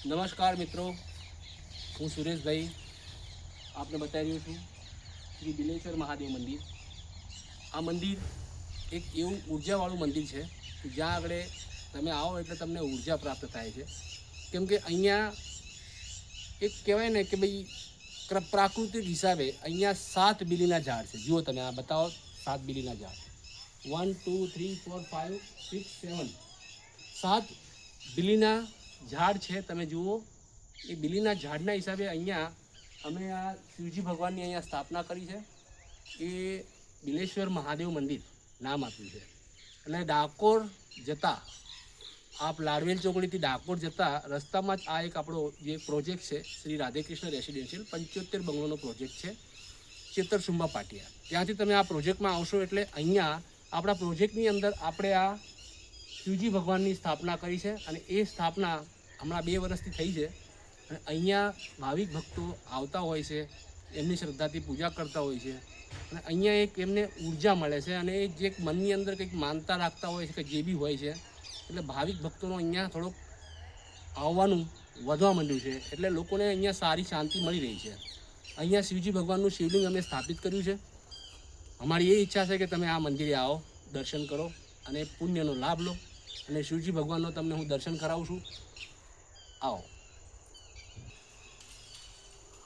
નમસ્કાર મિત્રો, હું સુરેશભાઈ આપને બતાવી રહ્યો છું શ્રી બિલેશ્વર મહાદેવ મંદિર। આ મંદિર એક એવું ઉર્જાવાળું મંદિર છે કે જ્યાં આગળ તમે આવો એટલે તમને ઉર્જા પ્રાપ્ત થાય છે। કેમ કે અહીંયા એક કહેવાય ને કે ભાઈ પ્રાકૃતિક હિસાબે અહીંયા 7 બીલીના ઝાડ છે। જુઓ તમે આ બતાવો, 7 બીલીના ઝાડ, 1 2 3 4 5 6 7 7 બીલીના ઝાડ છે। તમે જુઓ એ બીલીના ઝાડના હિસાબે અહીંયા અમે આ શિવજી ભગવાનની અહીંયા સ્થાપના કરી છે। એ બિલેશ્વર મહાદેવ મંદિર નામ આપ્યું છે। અને ડાકોર જતાં આપ લાડવેલ ચોકડીથી ડાકોર જતાં રસ્તામાં જ આ એક આપણો જે પ્રોજેક્ટ છે શ્રી રાધેકૃષ્ણ રેસિડેન્શિયલ 75 બંગલોનો પ્રોજેક્ટ છે, ચેતરસુંબા પાટિયા। ત્યાંથી તમે આ પ્રોજેક્ટમાં આવશો એટલે અહીંયા આપણા પ્રોજેક્ટની અંદર આપણે આ શિવજી ભગવાનની સ્થાપના કરી છે। અને એ સ્થાપના હમણાં 2 વર્ષથી થઈ છે। અને અહીંયા ભાવિક ભક્તો આવતા હોય છે, એમની શ્રદ્ધાથી પૂજા કરતા હોય છે અને અહીંયા એક એમને ઉર્જા મળે છે। અને એ જે મનની અંદર કંઈક માનતા રાખતા હોય છે કે જે બી હોય છે, એટલે ભાવિક ભક્તોનો અહીંયા થોડોક આવવાનું વધવા માંડ્યું છે। એટલે લોકોને અહીંયા સારી શાંતિ મળી રહી છે। અહીંયા શિવજી ભગવાનનું શિવલિંગ અમે સ્થાપિત કર્યું છે। અમારી એ ઈચ્છા છે કે તમે આ મંદિરે આવો, દર્શન કરો અને પુણ્યનો લાભ લો। અને શિવજી ભગવાનનો તમને હું દર્શન કરાવું છું, आओ।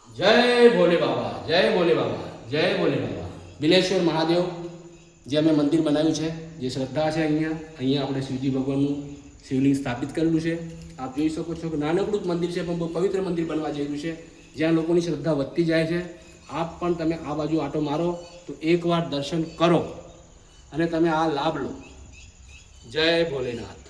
जय भोले बाबा, जय भोले बाबा, जय भोले बाबा। बिलेश्वर महादेव जे अमे मंदिर बनाव्યું છે, જે શ્રદ્ધા છે અહીંયા આપણે શિવજી ભગવાનનું શિવલિંગ સ્થાપિત કરેલું છે। આપ જોઈ શકો છો કે નાનકડું જ મંદિર છે પણ બહુ પવિત્ર મંદિર બનવા જઈ રહ્યું છે, જ્યાં લોકોની શ્રદ્ધા વધતી જાય છે। આપ પણ તમે આ બાજુ આટો મારો તો એકવાર દર્શન કરો અને તમે આ લાભ લો। જય ભોલેનાથ।